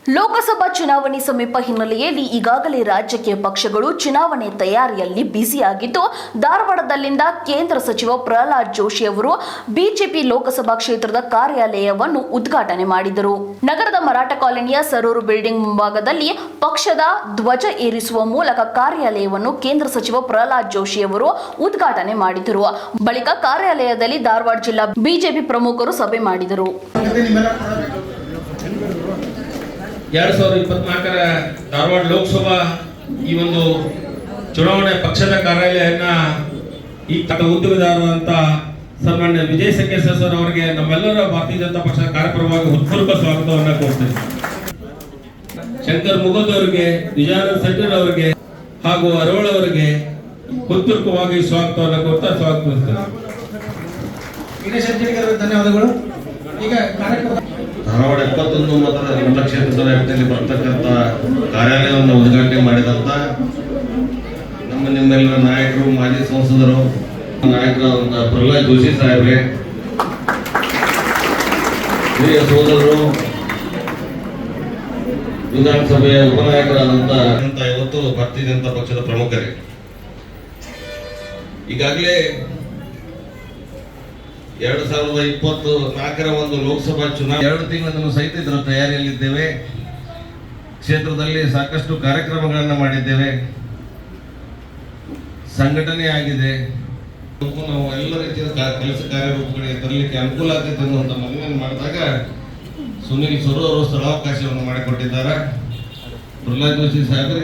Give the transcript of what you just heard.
ಲೋಕಸಭಾ ಚುನಾವಣೆ ಸಮೀಪ ಹಿನ್ನೆಲೆಯಲ್ಲಿ ಈಗಾಗಲೇ ರಾಜಕೀಯ ಪಕ್ಷಗಳು ಚುನಾವಣೆ ತಯಾರಿಯಲ್ಲಿ ಬ್ಯುಸಿಯಾಗಿದ್ದು, ಧಾರವಾಡದಲ್ಲಿಂದ ಕೇಂದ್ರ ಸಚಿವ ಪ್ರಹ್ಲಾದ್ ಜೋಶಿ ಅವರು ಬಿಜೆಪಿ ಲೋಕಸಭಾ ಕ್ಷೇತ್ರದ ಕಾರ್ಯಾಲಯವನ್ನು ಉದ್ಘಾಟನೆ ಮಾಡಿದರು. ನಗರದ ಮರಾಠ ಕಾಲೋನಿಯ ಸರೂರು ಬಿಲ್ಡಿಂಗ್ ಮುಂಭಾಗದಲ್ಲಿ ಪಕ್ಷದ ಧ್ವಜ ಏರಿಸುವ ಮೂಲಕ ಕಾರ್ಯಾಲಯವನ್ನು ಕೇಂದ್ರ ಸಚಿವ ಪ್ರಹ್ಲಾದ್ ಜೋಶಿ ಅವರು ಉದ್ಘಾಟನೆ ಮಾಡಿದರು. ಬಳಿಕ ಕಾರ್ಯಾಲಯದಲ್ಲಿ ಧಾರವಾಡ ಜಿಲ್ಲಾ ಬಿಜೆಪಿ ಪ್ರಮುಖರು ಸಭೆ ಮಾಡಿದರು. 2024ರ ಧಾರವಾಡ ಲೋಕಸಭಾ ಈ ಒಂದು ಚುನಾವಣೆ ಪಕ್ಷದ ಕಾರ್ಯಾಲಯನ ಈ ಉದ್ಯೋಗದಾರರಂತ ಸನ್ಮಾನ್ಯ ವಿಜಯ್ ಸಂಕೇಶ ಸರ್ ಅವರಿಗೆ ನಮ್ಮೆಲ್ಲರ ಭಾರತೀಯ ಜನತಾ ಪಕ್ಷದ ಕಾರ್ಯಕ್ರಮವಾಗಿ ಹೃತ್ಪೂರ್ವಕ ಸ್ವಾಗತವನ್ನು ಕೋರ್ತೇನೆ. ಶಂಕರ್ ಮುಗದ್ ಅವರಿಗೆ, ವಿಜಯಾನಂದ ಸೆಟ್ಟರ್ ಅವರಿಗೆ ಹಾಗೂ ಅರೋಳ ಅವರಿಗೆ ಹೃತ್ಪೂರ್ವಕವಾಗಿ ಸ್ವಾಗತವನ್ನು ಕೋರ್ತಾ ಸ್ವಾಗತಿಸ್ತೇನೆ. ಧನ್ಯವಾದಗಳು. ಈಗ ಧಾರವಾಡ 71 ಮತಕ್ಷೇತ್ರದ ವ್ಯಾಪ್ತಿಯಲ್ಲಿ ಬರ್ತಕ್ಕಂಥ ಕಾರ್ಯಾಲಯವನ್ನು ಉದ್ಘಾಟನೆ ಮಾಡಿದಂತ ನಿಮ್ಮೆಲ್ಲರ ನಾಯಕರು, ಮಾಜಿ ಸಂಸದರು, ನಾಯಕರಾದ ಪ್ರಹ್ಲಾದ್ ಜೋಶಿ ಸಾಹೇಬ್ರೆ, ಹಿರಿಯ ಸೋದರರು, ವಿಧಾನಸಭೆಯ ಉಪನಾಯಕರಾದಂತ 50 ಭಾರತೀಯ ಜನತಾ ಪಕ್ಷದ ಪ್ರಮುಖರೇ, ಈಗಾಗಲೇ 2024ರ ಒಂದು ಲೋಕಸಭಾ ಚುನಾವಣೆ 2 ತಿಂಗಳನ್ನು ಸಹಿತ ಇದರ ತಯಾರಿಯಲ್ಲಿದ್ದೇವೆ. ಕ್ಷೇತ್ರದಲ್ಲಿ ಸಾಕಷ್ಟು ಕಾರ್ಯಕ್ರಮಗಳನ್ನು ಮಾಡಿದ್ದೇವೆ, ಸಂಘಟನೆ ಆಗಿದೆ. ನಾವು ಎಲ್ಲ ರೀತಿಯ ಕೆಲಸ ಕಾರ್ಯರೂಪಗಳಿಗೆ ತರಲಿಕ್ಕೆ ಅನುಕೂಲ ಆಗ್ತದೆ ಅನ್ನುವಂಥ ಮನವಿಯನ್ನು ಮಾಡಿದಾಗ ಸುನಿಲ್ ಸೊರು ಅವರು ಸ್ಥಳಾವಕಾಶವನ್ನು ಮಾಡಿಕೊಟ್ಟಿದ್ದಾರೆ. ಪ್ರಹ್ಲಾದ್ ಜೋಶಿ ಸಾಹೇಬರಿಗೆ